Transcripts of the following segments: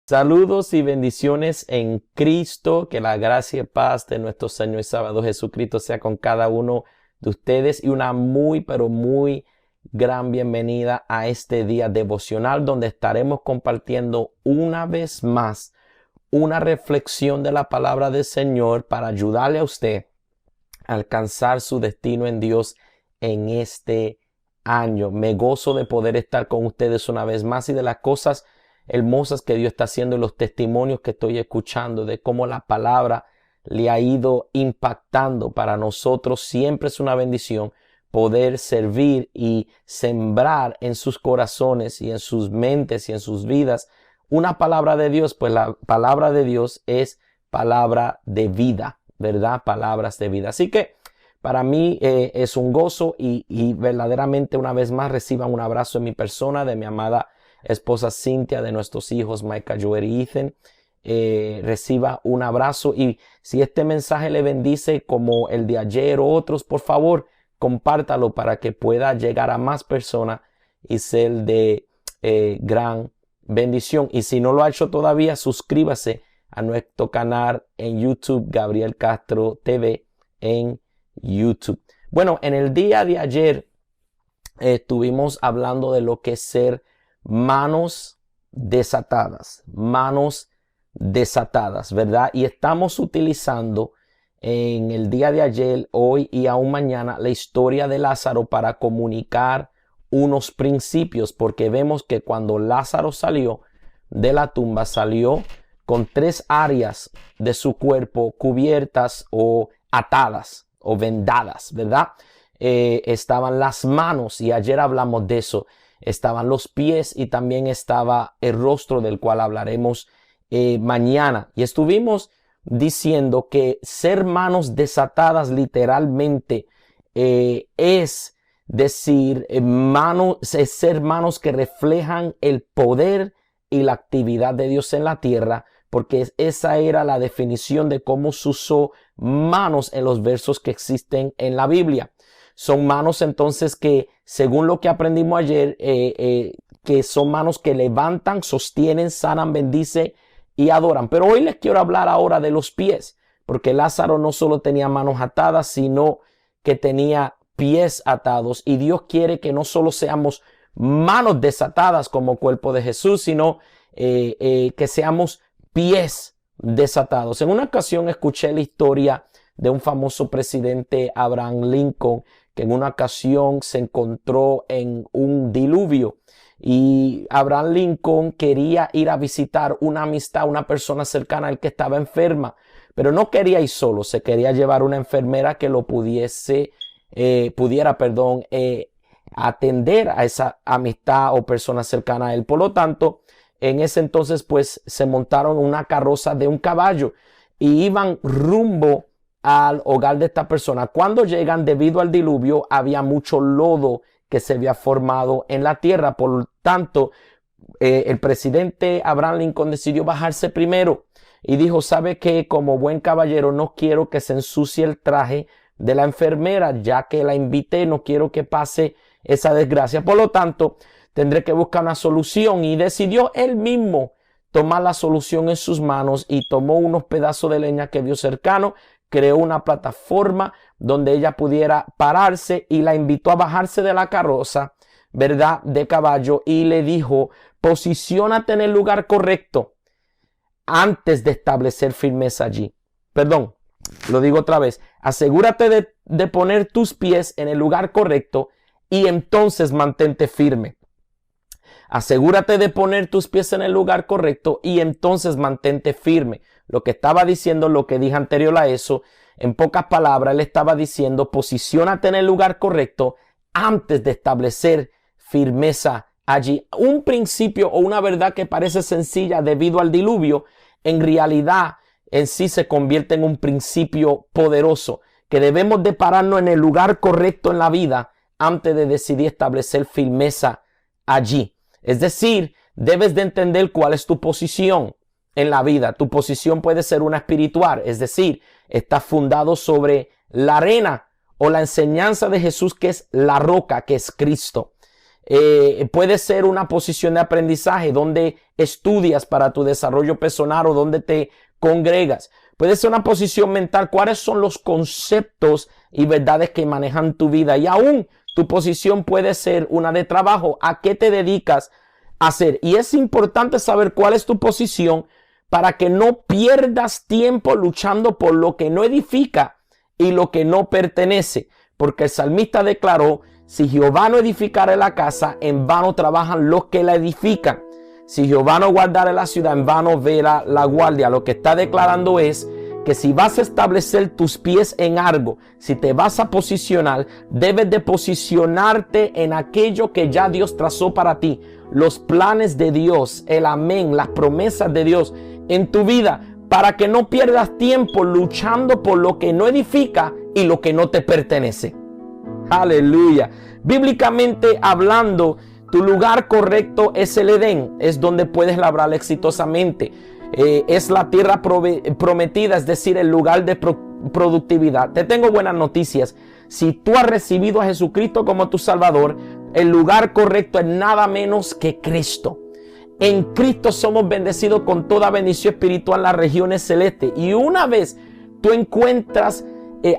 Saludos y bendiciones en Cristo, que la gracia y paz de nuestro Señor y Salvador Jesucristo sea con cada uno de ustedes y una pero muy gran bienvenida a este día devocional donde estaremos compartiendo una vez más una reflexión de la palabra del Señor para ayudarle a usted a alcanzar su destino en Dios en este año. Me gozo de poder estar con ustedes una vez más y de las cosas hermosas que Dios está haciendo y los testimonios que estoy escuchando de cómo la palabra le ha ido impactando para nosotros. Siempre es una bendición poder servir y sembrar en sus corazones y en sus mentes y en sus vidas una palabra de Dios, pues la palabra de Dios es palabra de vida, ¿verdad? Palabras de vida. Así que para mí es un gozo y verdaderamente una vez más reciban un abrazo en mi persona de mi amada esposa Cintia, de nuestros hijos Micah, Joel y Ethan. Reciba un abrazo y si este mensaje le bendice como el de ayer o otros, por favor compártalo para que pueda llegar a más personas y ser de gran bendición. Y si no lo ha hecho todavía, suscríbase a nuestro canal en YouTube, Gabriel Castro TV en YouTube. Bueno, en el día de ayer estuvimos hablando de lo que es ser manos desatadas, ¿verdad? Y estamos utilizando en el día de ayer, hoy y aún mañana la historia de Lázaro para comunicar unos principios, porque vemos que cuando Lázaro salió de la tumba, salió con 3 áreas de su cuerpo cubiertas o atadas o vendadas, ¿verdad? Estaban las manos y ayer hablamos de eso. Estaban los pies y también estaba el rostro, del cual hablaremos mañana. Y estuvimos diciendo que ser manos desatadas literalmente es decir, ser manos que reflejan el poder y la actividad de Dios en la tierra, porque esa era la definición de cómo se usó manos en los versos que existen en la Biblia. Son manos entonces que, según lo que aprendimos ayer, que son manos que levantan, sostienen, sanan, bendicen y adoran. Pero hoy les quiero hablar ahora de los pies, porque Lázaro no solo tenía manos atadas, sino que tenía pies atados. Y Dios quiere que no solo seamos manos desatadas como cuerpo de Jesús, sino que seamos pies desatados. En una ocasión escuché la historia de un famoso presidente, Abraham Lincoln, que en una ocasión se encontró en un diluvio y Abraham Lincoln quería ir a visitar una amistad, una persona cercana a él que estaba enferma, pero no quería ir solo, se quería llevar una enfermera que lo pudiera atender a esa amistad o persona cercana a él. Por lo tanto, en ese entonces pues se montaron una carroza de un caballo y iban rumbo al hogar de esta persona. Cuando llegan, debido al diluvio, había mucho lodo que se había formado en la tierra. Por tanto, el presidente Abraham Lincoln decidió bajarse primero y dijo, ¿sabe qué? Como buen caballero, no quiero que se ensucie el traje de la enfermera, ya que la invité, no quiero que pase esa desgracia. Por lo tanto, tendré que buscar una solución y decidió él mismo tomar la solución en sus manos y tomó unos pedazos de leña que vio cercano, creó una plataforma donde ella pudiera pararse y la invitó a bajarse de la carroza, ¿verdad? De caballo, y le dijo, posiciónate en el lugar correcto antes de establecer firmeza allí. Perdón, lo digo otra vez. Asegúrate de poner tus pies en el lugar correcto y entonces mantente firme. Asegúrate de poner tus pies en el lugar correcto y entonces mantente firme. Lo que estaba diciendo, lo que dije anterior a eso, en pocas palabras, él estaba diciendo, posiciónate en el lugar correcto antes de establecer firmeza allí. Un principio o una verdad que parece sencilla debido al diluvio, en realidad en sí se convierte en un principio poderoso, que debemos de pararnos en el lugar correcto en la vida antes de decidir establecer firmeza allí. Es decir, debes de entender cuál es tu posición en la vida. Tu posición puede ser una espiritual, es decir, estás fundado sobre la arena o la enseñanza de Jesús, que es la roca, que es Cristo. Puede ser una posición de aprendizaje donde estudias para tu desarrollo personal o donde te congregas. Puede ser una posición mental. ¿Cuáles son los conceptos y verdades que manejan tu vida? Y aún tu posición puede ser una de trabajo. ¿A qué te dedicas a hacer? Y es importante saber cuál es tu posición para que no pierdas tiempo luchando por lo que no edifica y lo que no pertenece. Porque el salmista declaró: si Jehová no edificare la casa, en vano trabajan los que la edifican. Si Jehová no guardare la ciudad, en vano vela la guardia. Lo que está declarando es que si vas a establecer tus pies en algo, si te vas a posicionar, debes de posicionarte en aquello que ya Dios trazó para ti. Los planes de Dios, el amén, las promesas de Dios en tu vida, para que no pierdas tiempo luchando por lo que no edifica y lo que no te pertenece. Aleluya. Bíblicamente hablando, tu lugar correcto es el Edén, es donde puedes labrar exitosamente. Es la tierra prometida, es decir, el lugar de productividad. Te tengo buenas noticias. Si tú has recibido a Jesucristo como tu Salvador, el lugar correcto es nada menos que Cristo. En Cristo somos bendecidos con toda bendición espiritual en las regiones celestes. Y una vez tú encuentras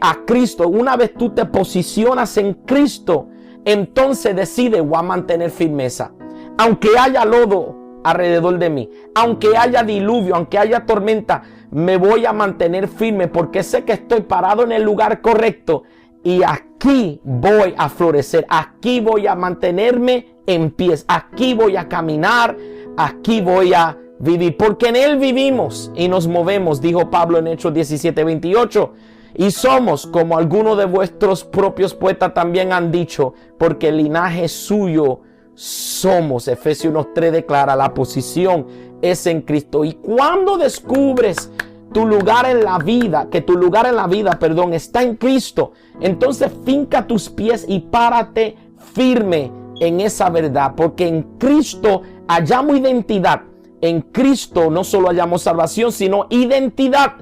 a Cristo, una vez tú te posicionas en Cristo, entonces decide: voy a mantener firmeza. Aunque haya lodo alrededor de mí, aunque haya diluvio, aunque haya tormenta, me voy a mantener firme porque sé que estoy parado en el lugar correcto y aquí voy a florecer, aquí voy a mantenerme en pies, aquí voy a caminar, aquí voy a vivir, porque en Él vivimos y nos movemos, dijo Pablo en Hechos 17:28. Y somos, como algunos de vuestros propios poetas también han dicho, porque el linaje suyo somos. Efesios 1:3 declara: la posición es en Cristo. Y cuando descubres tu lugar en la vida, que tu lugar en la vida, está en Cristo, entonces finca tus pies y párate firme en esa verdad, porque en Cristo hallamos identidad. En Cristo no solo hallamos salvación, sino identidad.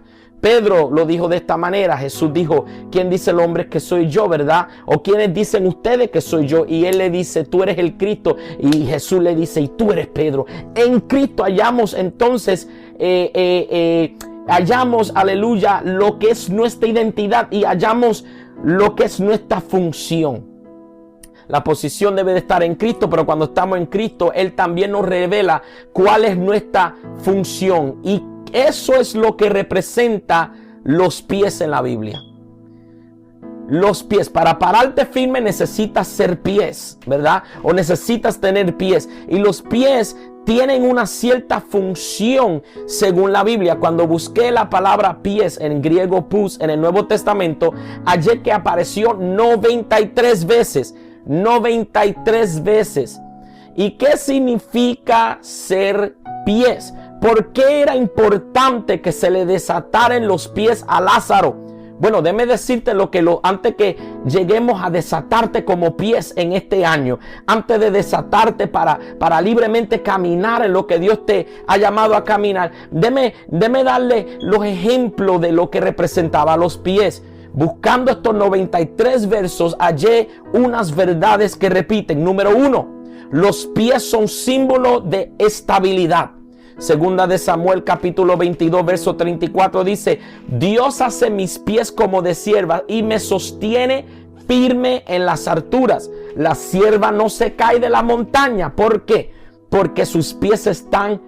Pedro lo dijo de esta manera. Jesús dijo: ¿quién dice el hombre que soy yo, verdad? ¿O quiénes dicen ustedes que soy yo? Y él le dice: tú eres el Cristo. Y Jesús le dice: y tú eres Pedro. En Cristo hallamos entonces, hallamos, aleluya, lo que es nuestra identidad y hallamos lo que es nuestra función. La posición debe de estar en Cristo, pero cuando estamos en Cristo, Él también nos revela cuál es nuestra función. Y eso es lo que representa los pies en la Biblia. Los pies. Para pararte firme necesitas ser pies, ¿verdad? O necesitas tener pies. Y los pies tienen una cierta función según la Biblia. Cuando busqué la palabra pies, en griego pous, en el Nuevo Testamento, hallé que apareció 93 veces. 93 veces. ¿Y qué significa ser pies? ¿Por qué era importante que se le desataran los pies a Lázaro? Bueno, déjame decirte antes que lleguemos a desatarte como pies en este año, antes de desatarte para libremente caminar en lo que Dios te ha llamado a caminar, déjame darle los ejemplos de lo que representaba los pies. Buscando estos 93 versos, hallé unas verdades que repiten. Número 1, los pies son símbolo de estabilidad. Segunda de Samuel capítulo 22 verso 34 dice: Dios hace mis pies como de sierva y me sostiene firme en las alturas. La sierva no se cae de la montaña. ¿Por qué? Porque sus pies están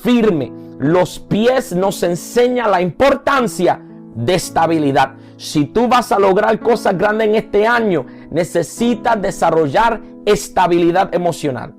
firmes. Los pies nos enseñan la importancia de estabilidad. Si tú vas a lograr cosas grandes en este año, necesitas desarrollar estabilidad emocional.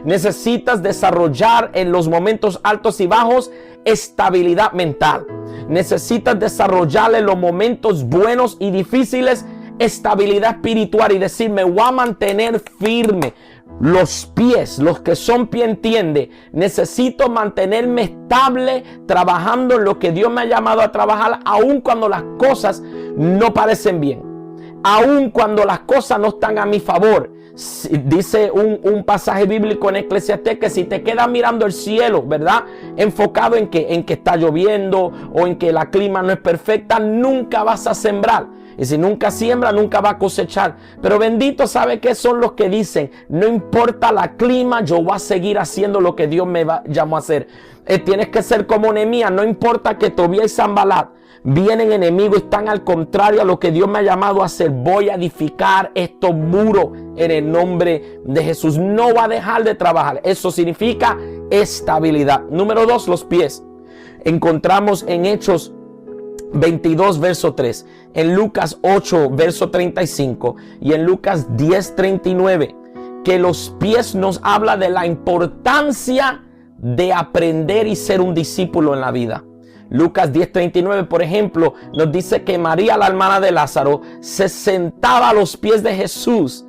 Necesitas desarrollar en los momentos altos y bajos estabilidad mental. Necesitas desarrollar en los momentos buenos y difíciles estabilidad espiritual y decir: me voy a mantener firme. Los pies, los que son pie entiende, necesito mantenerme estable trabajando en lo que Dios me ha llamado a trabajar, aun cuando las cosas no parecen bien, aun cuando las cosas no están a mi favor. Dice un pasaje bíblico en Eclesiastés que si te quedas mirando el cielo, ¿verdad?, enfocado en que está lloviendo o en que la clima no es perfecta, nunca vas a sembrar. Y si nunca siembra, nunca va a cosechar. Pero bendito sabe que son los que dicen, no importa la clima, yo voy a seguir haciendo lo que Dios me llamó a hacer. Tienes que ser como Nehemías, no importa que Tobías y Sanballat vienen enemigos, están al contrario a lo que Dios me ha llamado a hacer. Voy a edificar estos muros en el nombre de Jesús. No va a dejar de trabajar. Eso significa estabilidad. Número 2, los pies. Encontramos en Hechos 22, verso 3, en Lucas 8, verso 35 y en Lucas 10, 39, que los pies nos habla de la importancia de aprender y ser un discípulo en la vida. Lucas 10:39, por ejemplo, nos dice que María, la hermana de Lázaro, se sentaba a los pies de Jesús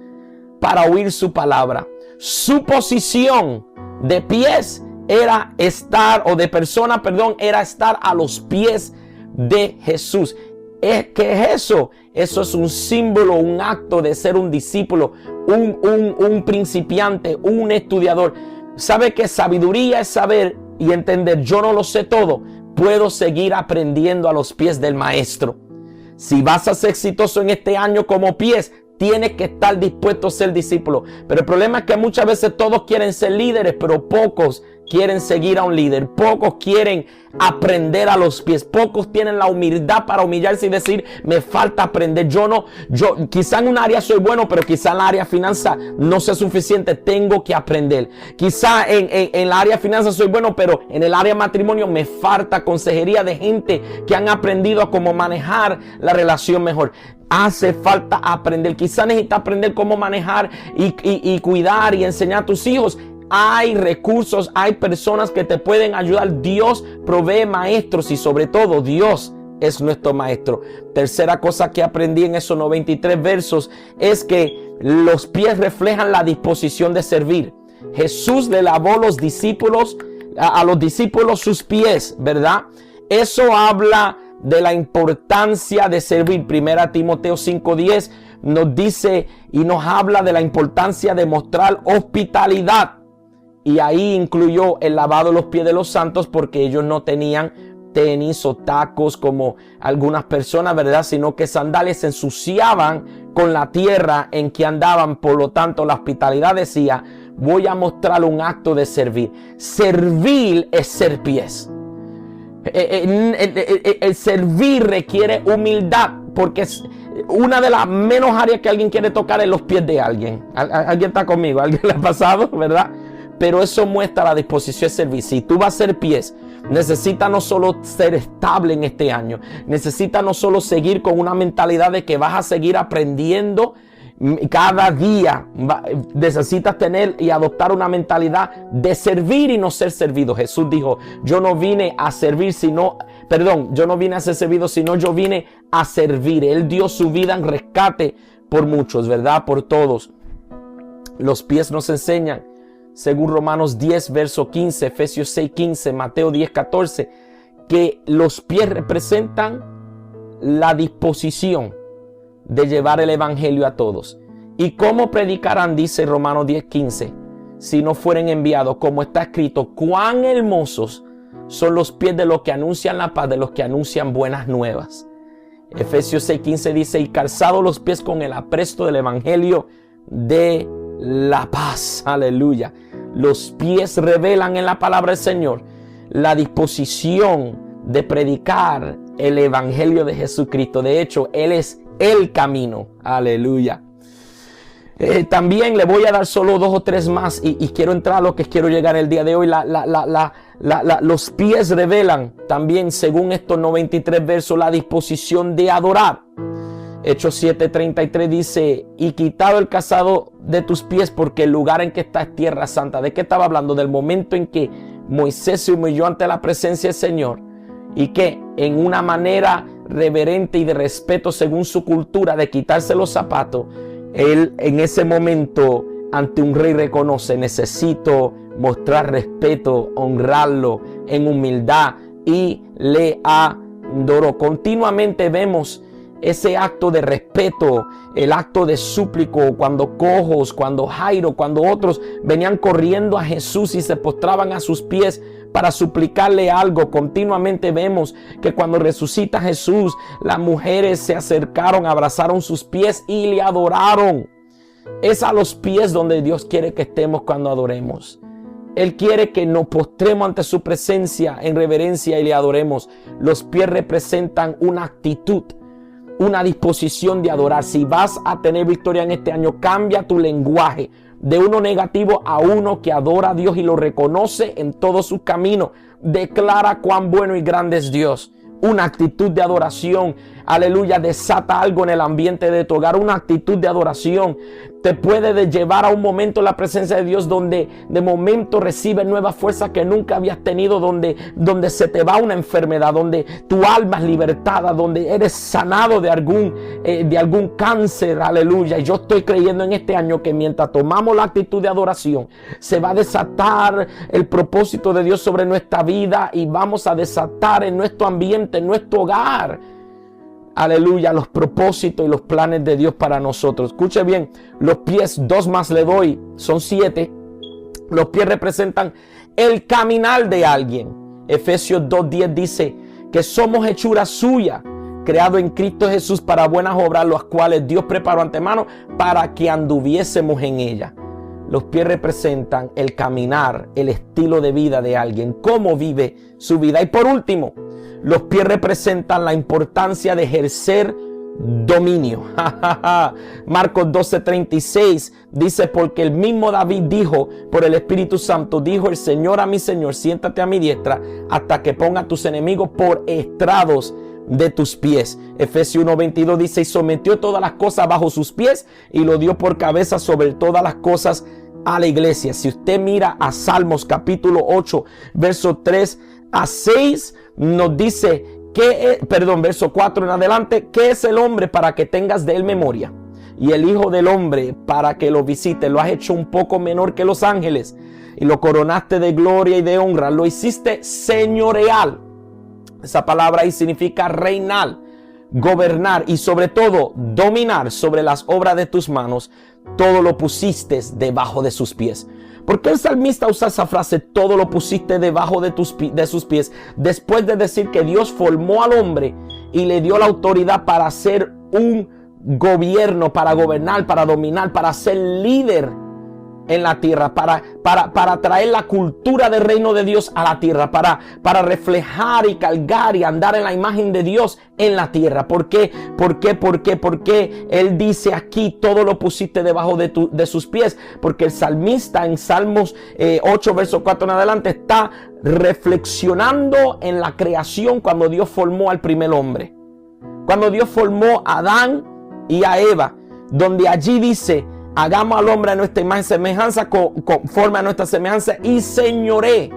para oír su palabra. Su posición de pies era estar, o de persona, perdón, era estar a los pies de Jesús. ¿Qué es eso? Eso es un símbolo, un acto de ser un discípulo, un principiante, un estudiador. ¿Sabe que sabiduría es saber y entender? Yo no lo sé todo. Puedo seguir aprendiendo a los pies del maestro. Si vas a ser exitoso en este año como pies, tienes que estar dispuesto a ser discípulo. Pero el problema es que muchas veces todos quieren ser líderes, pero pocos quieren seguir a un líder. Pocos quieren aprender a los pies. Pocos tienen la humildad para humillarse y decir, me falta aprender. Yo quizá en un área soy bueno, pero quizá en la área finanza no sé suficiente. Tengo que aprender. Quizá en la área finanza soy bueno, pero en el área matrimonio me falta consejería de gente que han aprendido a cómo manejar la relación mejor. Hace falta aprender. Quizá necesitas aprender cómo manejar y cuidar y enseñar a tus hijos. Hay recursos, hay personas que te pueden ayudar. Dios provee maestros y sobre todo Dios es nuestro maestro. Tercera cosa que aprendí en esos 93 versos es que los pies reflejan la disposición de servir. Jesús le lavó a los discípulos sus pies, ¿verdad? Eso habla de la importancia de servir. Primera Timoteo 5:10 nos dice y nos habla de la importancia de mostrar hospitalidad. Y ahí incluyó el lavado de los pies de los santos, porque ellos no tenían tenis o tacos como algunas personas, ¿verdad? Sino que sandalias se ensuciaban con la tierra en que andaban. Por lo tanto, la hospitalidad decía, voy a mostrar un acto de servir. Servir es ser pies. El servir requiere humildad, porque es una de las menos áreas que alguien quiere tocar en los pies de alguien. Alguien está conmigo, alguien le ha pasado, ¿verdad? Pero eso muestra la disposición de servir. Si tú vas a ser pies, necesitas no solo ser estable en este año, necesitas no solo seguir con una mentalidad de que vas a seguir aprendiendo cada día. Necesitas tener y adoptar una mentalidad de servir y no ser servido. Jesús dijo, yo no vine a servir yo no vine a ser servido, sino yo vine a servir. Él dio su vida en rescate por muchos, ¿verdad? Por todos. Los pies nos enseñan, según Romanos 10, verso 15, Efesios 6, 15, Mateo 10, 14, que los pies representan la disposición de llevar el evangelio a todos. ¿Y cómo predicarán? Dice Romanos 10, 15, si no fueren enviados, como está escrito, cuán hermosos son los pies de los que anuncian la paz, de los que anuncian buenas nuevas. Efesios 6, 15 dice, y calzados los pies con el apresto del evangelio de la paz. Aleluya. Los pies revelan en la palabra del Señor la disposición de predicar el evangelio de Jesucristo. De hecho, Él es el camino. Aleluya. También le voy a dar solo 2 o 3 más y quiero entrar a lo que quiero llegar el día de hoy. Los pies revelan también, según estos 93 versos, la disposición de adorar. Hechos 7:33 dice, y quitado el calzado de tus pies, porque el lugar en que está es tierra santa. ¿De qué estaba hablando? Del momento en que Moisés se humilló ante la presencia del Señor y que en una manera reverente y de respeto según su cultura de quitarse los zapatos, él en ese momento ante un rey reconoce, necesito mostrar respeto, honrarlo en humildad y le adoró. Continuamente vemos ese acto de respeto, el acto de súplico, cuando cojos, cuando Jairo, cuando otros venían corriendo a Jesús y se postraban a sus pies para suplicarle algo. Continuamente vemos que cuando resucita Jesús, las mujeres se acercaron, abrazaron sus pies y le adoraron. Es a los pies donde Dios quiere que estemos cuando adoremos. Él quiere que nos postremos ante su presencia en reverencia y le adoremos. Los pies representan una actitud, una disposición de adorar. Si vas a tener victoria en este año, cambia tu lenguaje de uno negativo a uno que adora a Dios y lo reconoce en todos sus caminos. Declara cuán bueno y grande es Dios. Una actitud de adoración, aleluya, desata algo en el ambiente de tu hogar. Una actitud de adoración te puede llevar a un momento en la presencia de Dios donde de momento recibes nuevas fuerzas que nunca habías tenido, donde se te va una enfermedad, donde tu alma es libertada, donde eres sanado de algún cáncer, aleluya. Y yo estoy creyendo en este año que mientras tomamos la actitud de adoración, se va a desatar el propósito de Dios sobre nuestra vida y vamos a desatar en nuestro ambiente, en nuestro hogar, aleluya, los propósitos y los planes de Dios para nosotros. Escuche bien, los pies, 2 más le doy, son 7. Los pies representan el caminar de alguien. Efesios 2:10 dice que somos hechura suya, creado en Cristo Jesús para buenas obras, las cuales Dios preparó antemano para que anduviésemos en ellas. Los pies representan el caminar, el estilo de vida de alguien, cómo vive su vida. Y por último, los pies representan la importancia de ejercer dominio. Marcos 12:36 dice, porque el mismo David dijo por el Espíritu Santo, dijo el Señor a mi Señor, siéntate a mi diestra hasta que ponga a tus enemigos por estrados de tus pies. Efesios 1:22 dice, y sometió todas las cosas bajo sus pies y lo dio por cabeza sobre todas las cosas a la iglesia. Si usted mira a Salmos capítulo 8, verso 3 a 6, nos dice verso 4 en adelante, ¿qué es el hombre para que tengas de él memoria? Y el hijo del hombre para que lo visite. Lo has hecho un poco menor que los ángeles y lo coronaste de gloria y de honra. Lo hiciste señorial. Esa palabra ahí significa reinar, gobernar y sobre todo dominar sobre las obras de tus manos. Todo lo pusiste debajo de sus pies. ¿Por qué el salmista usa esa frase, todo lo pusiste debajo de sus pies? Después de decir que Dios formó al hombre y le dio la autoridad para hacer un gobierno, para gobernar, para dominar, para ser líder en la tierra, para traer la cultura del reino de Dios a la tierra, para reflejar y cargar y andar en la imagen de Dios en la tierra. ¿Por qué? Porque Él dice aquí, todo lo pusiste debajo de sus pies. Porque el salmista en Salmos 8, verso 4 en adelante, está reflexionando en la creación cuando Dios formó al primer hombre. Cuando Dios formó a Adán y a Eva, donde allí dice, hagamos al hombre a nuestra imagen y semejanza, conforme a nuestra semejanza, y señoré.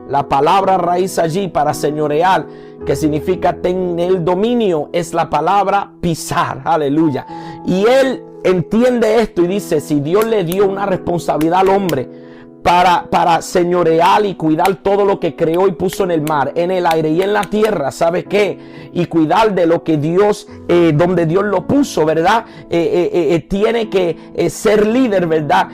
La palabra raíz allí para señorear, que significa tener dominio, es la palabra pisar. Aleluya. Y él entiende esto y dice, si Dios le dio una responsabilidad al hombre para señorear y cuidar todo lo que creó y puso en el mar, en el aire y en la tierra, ¿sabe qué? Y cuidar de lo que Dios, donde Dios lo puso, ¿verdad? Tiene que ser líder, ¿verdad?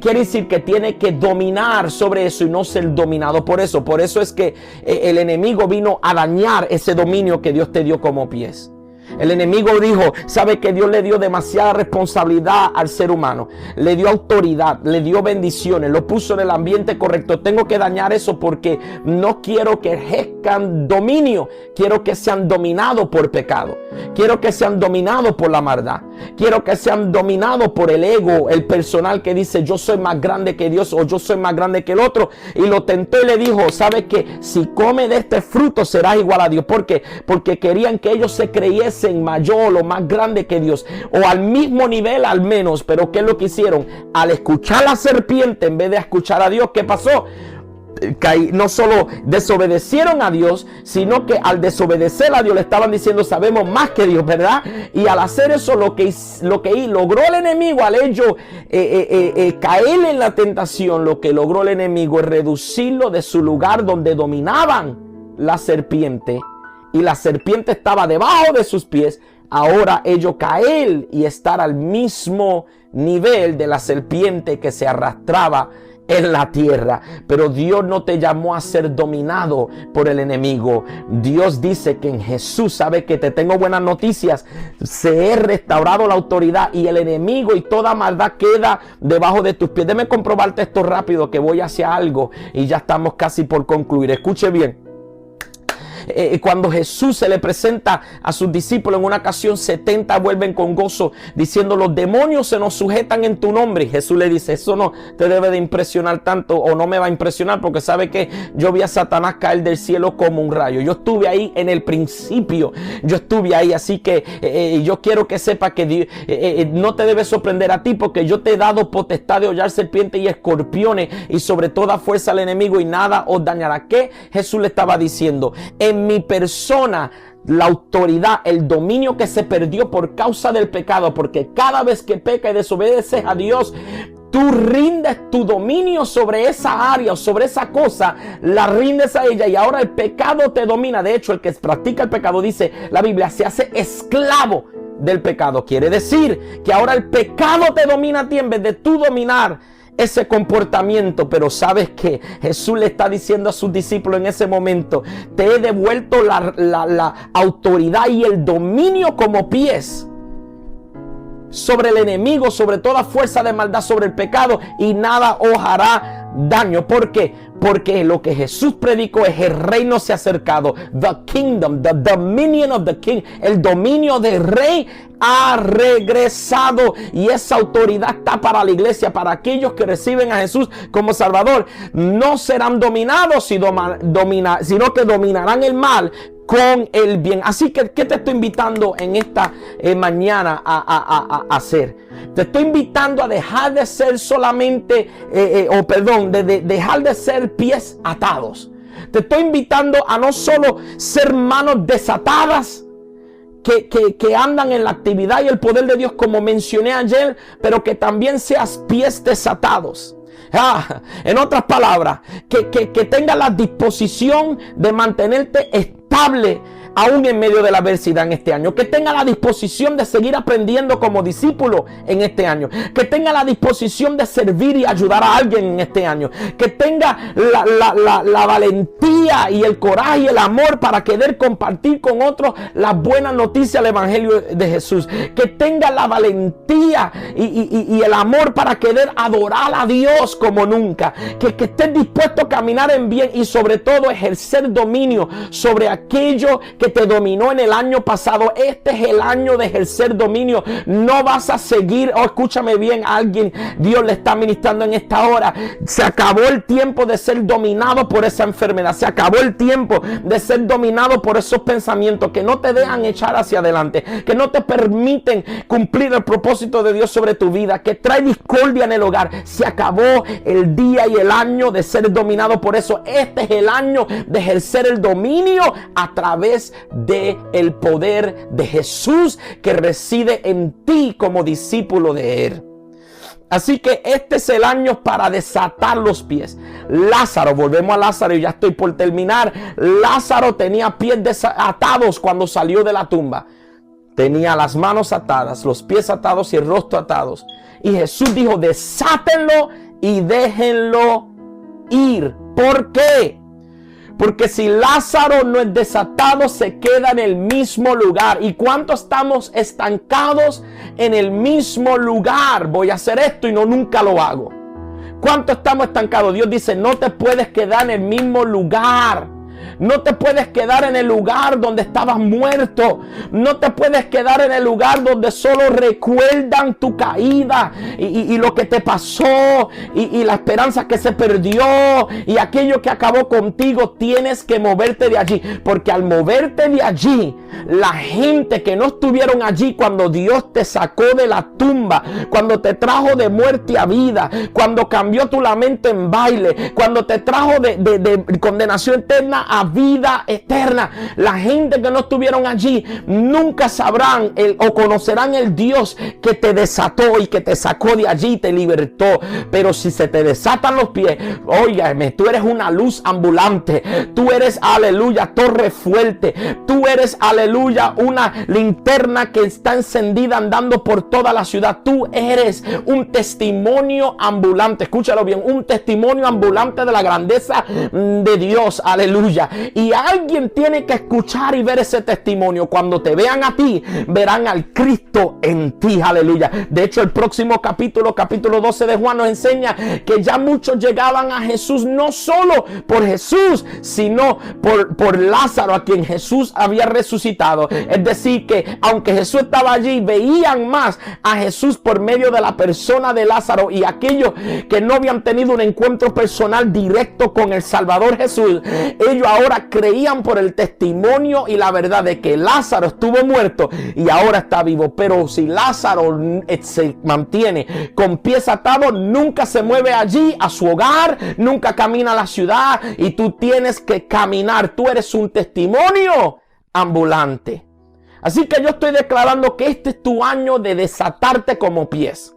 Quiere decir que tiene que dominar sobre eso y no ser dominado por eso. Por eso es que el enemigo vino a dañar ese dominio que Dios te dio como pies. El enemigo dijo, sabe que Dios le dio demasiada responsabilidad al ser humano, le dio autoridad, le dio bendiciones, lo puso en el ambiente correcto. Tengo que dañar eso porque no quiero que ejerzcan dominio, quiero que sean dominados por pecado, quiero que sean dominados por la maldad, quiero que sean dominados por el ego, el personal que dice yo soy más grande que Dios o yo soy más grande que el otro. Y lo tentó y le dijo, sabe que si come de este fruto serás igual a Dios. ¿Por qué? Porque querían que ellos se creyesen mayor o más grande que Dios, o al mismo nivel al menos. Pero ¿qué es lo que hicieron? Al escuchar a la serpiente en vez de escuchar a Dios, ¿qué pasó? No solo desobedecieron a Dios, sino que al desobedecer a Dios le estaban diciendo sabemos más que Dios, ¿verdad? Y al hacer eso lo que logró el enemigo, al ello caer en la tentación, lo que logró el enemigo es reducirlo de su lugar donde dominaban la serpiente, y la serpiente estaba debajo de sus pies. Ahora ellos caer y estar al mismo nivel de la serpiente que se arrastraba en la tierra. Pero Dios no te llamó a ser dominado por el enemigo. Dios dice que en Jesús, sabe que te tengo buenas noticias, se he restaurado la autoridad y el enemigo y toda maldad queda debajo de tus pies. Déjame comprobarte esto rápido, que voy hacia algo y ya estamos casi por concluir. Escuche bien. Cuando Jesús se le presenta a sus discípulos en una ocasión, 70 vuelven con gozo diciendo: los demonios se nos sujetan en tu nombre. Y Jesús le dice: eso no te debe de impresionar tanto, o no me va a impresionar, porque sabe que yo vi a Satanás caer del cielo como un rayo. Yo estuve ahí en el principio, yo estuve ahí, así que yo quiero que sepa que no te debe sorprender a ti, porque yo te he dado potestad de hollar serpientes y escorpiones y sobre toda fuerza al enemigo, y nada os dañará. ¿Qué Jesús le estaba diciendo? En mi persona, la autoridad, el dominio que se perdió por causa del pecado, porque cada vez que peca y desobedeces a Dios, tú rindes tu dominio sobre esa área o sobre esa cosa, la rindes a ella, y ahora el pecado te domina. De hecho, el que practica el pecado, dice la Biblia, se hace esclavo del pecado. Quiere decir que ahora el pecado te domina a ti en vez de tú dominar ese comportamiento. Pero sabes que Jesús le está diciendo a sus discípulos en ese momento: te he devuelto la autoridad y el dominio como pies sobre el enemigo, sobre toda fuerza de maldad, sobre el pecado, y nada os hará daño. ¿Por qué? Porque lo que Jesús predicó es: el reino se ha acercado. The kingdom, the dominion of the king, el dominio del rey ha regresado, y esa autoridad está para la iglesia, para aquellos que reciben a Jesús como Salvador. No serán dominados, sino que dominarán el mal con el bien. Así que, ¿qué te estoy invitando en esta mañana a hacer? Te estoy invitando a dejar de ser solamente, dejar de ser pies atados. Te estoy invitando a no solo ser manos desatadas, que andan en la actividad y el poder de Dios, como mencioné ayer, pero que también seas pies desatados. En otras palabras, que tengas la disposición de mantenerte estable aún en medio de la adversidad en este año. Que tenga la disposición de seguir aprendiendo como discípulo en este año. Que tenga la disposición de servir y ayudar a alguien en este año. Que tenga la valentía y el coraje y el amor para querer compartir con otros las buenas noticias del Evangelio de Jesús. Que tenga la valentía y el amor para querer adorar a Dios como nunca. Que estés dispuesto a caminar en bien y sobre todo ejercer dominio sobre aquello que te dominó en el año pasado. Este es el año de ejercer dominio. No vas a seguir, escúchame bien, a alguien Dios le está ministrando en esta hora. Se acabó el tiempo de ser dominado por esa enfermedad. Se acabó el tiempo de ser dominado por esos pensamientos que no te dejan echar hacia adelante, que no te permiten cumplir el propósito de Dios sobre tu vida, que trae discordia en el hogar. Se acabó el día y el año de ser dominado por eso. Este es el año de ejercer el dominio a través de el poder de Jesús que reside en ti como discípulo de Él. Así que este es el año para desatar los pies. Lázaro, volvemos a Lázaro y ya estoy por terminar. Lázaro tenía pies desatados cuando salió de la tumba. Tenía las manos atadas, los pies atados y el rostro atados. Y Jesús dijo: desátenlo y déjenlo ir. ¿Por qué? Porque si Lázaro no es desatado, se queda en el mismo lugar. ¿Y cuánto estamos estancados en el mismo lugar? Voy a hacer esto y nunca lo hago. ¿Cuánto estamos estancados? Dios dice: no te puedes quedar en el mismo lugar. No te puedes quedar en el lugar donde estabas muerto. No te puedes quedar en el lugar donde solo recuerdan tu caída y lo que te pasó y la esperanza que se perdió y aquello que acabó contigo. Tienes que moverte de allí, porque al moverte de allí, la gente que no estuvieron allí cuando Dios te sacó de la tumba, cuando te trajo de muerte a vida, cuando cambió tu lamento en baile, cuando te trajo de condenación eterna a vida eterna. La gente que no estuvieron allí nunca sabrán o conocerán el Dios que te desató y que te sacó de allí y te libertó. Pero si se te desatan los pies, óigame, tú eres una luz ambulante. Tú eres, aleluya, torre fuerte. Tú eres, aleluya, una linterna que está encendida andando por toda la ciudad. Tú eres un testimonio ambulante. Escúchalo bien, un testimonio ambulante de la grandeza de Dios, aleluya. Y alguien tiene que escuchar y ver ese testimonio. Cuando te vean a ti, verán al Cristo en ti, aleluya. De hecho, el próximo capítulo 12 de Juan nos enseña que ya muchos llegaban a Jesús no solo por Jesús, sino por Lázaro, a quien Jesús había resucitado. Es decir, que aunque Jesús estaba allí, veían más a Jesús por medio de la persona de Lázaro, y aquellos que no habían tenido un encuentro personal directo con el Salvador Jesús, ellos ahora creían por el testimonio y la verdad de que Lázaro estuvo muerto y ahora está vivo. Pero si Lázaro se mantiene con pies atados, nunca se mueve allí a su hogar, nunca camina a la ciudad, y tú tienes que caminar. Tú eres un testimonio ambulante. Así que yo estoy declarando que este es tu año de desatarte como pies.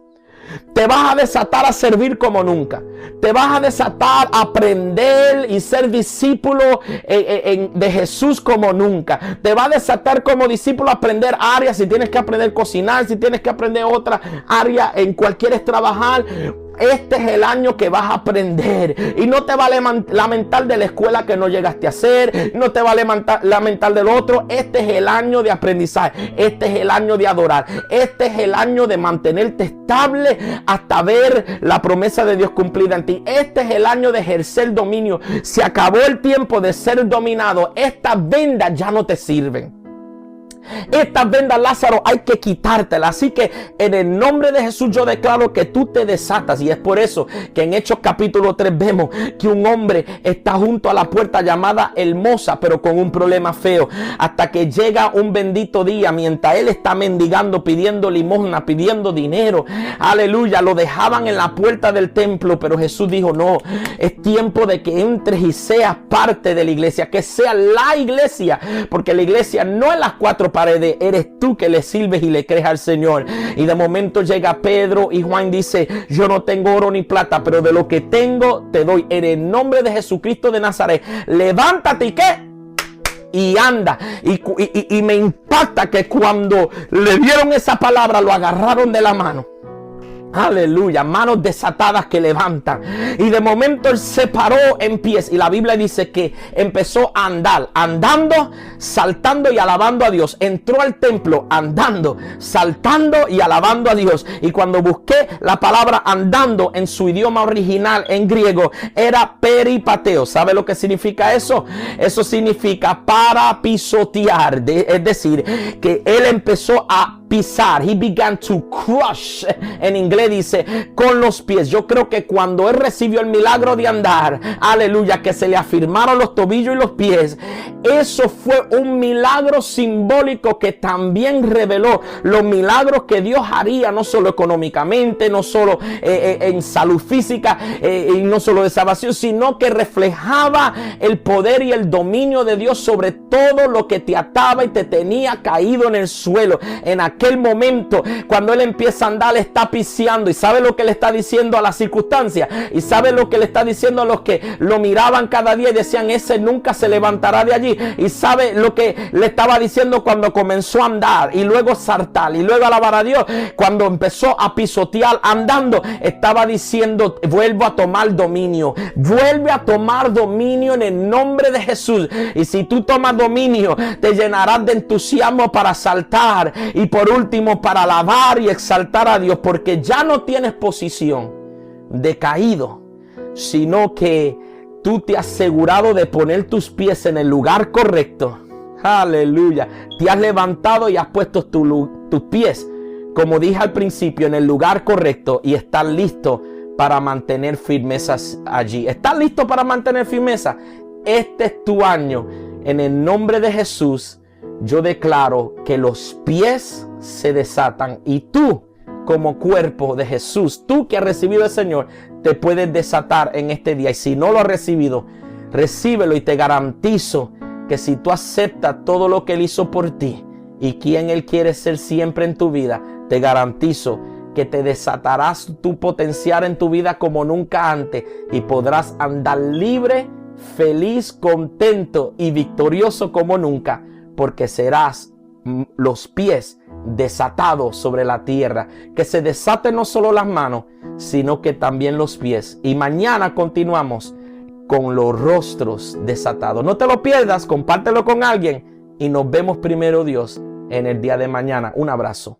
Te vas a desatar a servir como nunca. Te vas a desatar a aprender y ser discípulo de Jesús como nunca. Te vas a desatar como discípulo a aprender áreas. Si tienes que aprender a cocinar, si tienes que aprender otra área en cualquier trabajar. Este es el año que vas a aprender. Y no te va a lamentar de la escuela que no llegaste a hacer. No te va a lamentar del otro. Este es el año de aprendizaje. Este es el año de adorar. Este es el año de mantenerte estable hasta ver la promesa de Dios cumplida en ti. Este es el año de ejercer dominio. Se acabó el tiempo de ser dominado. Estas vendas ya no te sirven. Estas vendas, Lázaro, hay que quitártelas. Así que en el nombre de Jesús yo declaro que tú te desatas. Y es por eso que en Hechos capítulo 3 vemos que un hombre está junto a la puerta llamada Hermosa, pero con un problema feo. Hasta que llega un bendito día, mientras él está mendigando, pidiendo limosna, pidiendo dinero, aleluya, lo dejaban en la puerta del templo. Pero Jesús dijo: no, es tiempo de que entres y seas parte de la iglesia, que sea la iglesia, porque la iglesia no es las cuatro paredes, eres tú que le sirves y le crees al Señor. Y de momento llega Pedro y Juan dice: yo no tengo oro ni plata, pero de lo que tengo te doy. En el nombre de Jesucristo de Nazaret, levántate y ¿qué? Y anda. Y me impacta que cuando le dieron esa palabra, lo agarraron de la mano. Aleluya, manos desatadas que levantan. Y de momento él se paró en pies. Y la Biblia dice que empezó a andar, andando, saltando y alabando a Dios. Entró al templo andando, saltando y alabando a Dios. Y cuando busqué la palabra andando en su idioma original, en griego, era peripateo. ¿Sabe lo que significa eso? Eso significa para pisotear. Es decir, que él empezó a pisar. He began to crush. En inglés dice con los pies. Yo creo que cuando él recibió el milagro de andar, aleluya, que se le afirmaron los tobillos y los pies, eso fue un milagro simbólico que también reveló los milagros que Dios haría, no solo económicamente, no solo en salud física, y no solo de salvación, sino que reflejaba el poder y el dominio de Dios sobre todo lo que te ataba y te tenía caído en el suelo. En aquel momento, cuando él empieza a andar, está piseando. ¿Y sabe lo que le está diciendo a las circunstancias? ¿Y sabe lo que le está diciendo a los que lo miraban cada día y decían: ese nunca se levantará de allí? ¿Y sabe lo que le estaba diciendo cuando comenzó a andar y luego saltar y luego alabar a Dios? Cuando empezó a pisotear andando, estaba diciendo: vuelvo a tomar dominio. Vuelve a tomar dominio en el nombre de Jesús. Y si tú tomas dominio, te llenarás de entusiasmo para saltar y por último para alabar y exaltar a Dios, porque ya no tienes posición de caído, sino que tú te has asegurado de poner tus pies en el lugar correcto. Aleluya. Te has levantado y has puesto tus pies, como dije al principio, en el lugar correcto, y estás listo para mantener firmeza allí. ¿Estás listo para mantener firmeza? Este es tu año. En el nombre de Jesús, yo declaro que los pies se desatan y tú, como cuerpo de Jesús, tú que has recibido al Señor, te puedes desatar en este día. Y si no lo has recibido, Recíbelo y te garantizo que si tú aceptas todo lo que Él hizo por ti y quien Él quiere ser siempre en tu vida, te garantizo que te desatarás tu potencial en tu vida como nunca antes y podrás andar libre, feliz, contento y victorioso como nunca, porque serás los pies desatados sobre la tierra. Que se desaten no solo las manos, sino que también los pies. Y mañana continuamos con los rostros desatados. No te lo pierdas, compártelo con alguien y nos vemos primero Dios en el día de mañana. Un abrazo.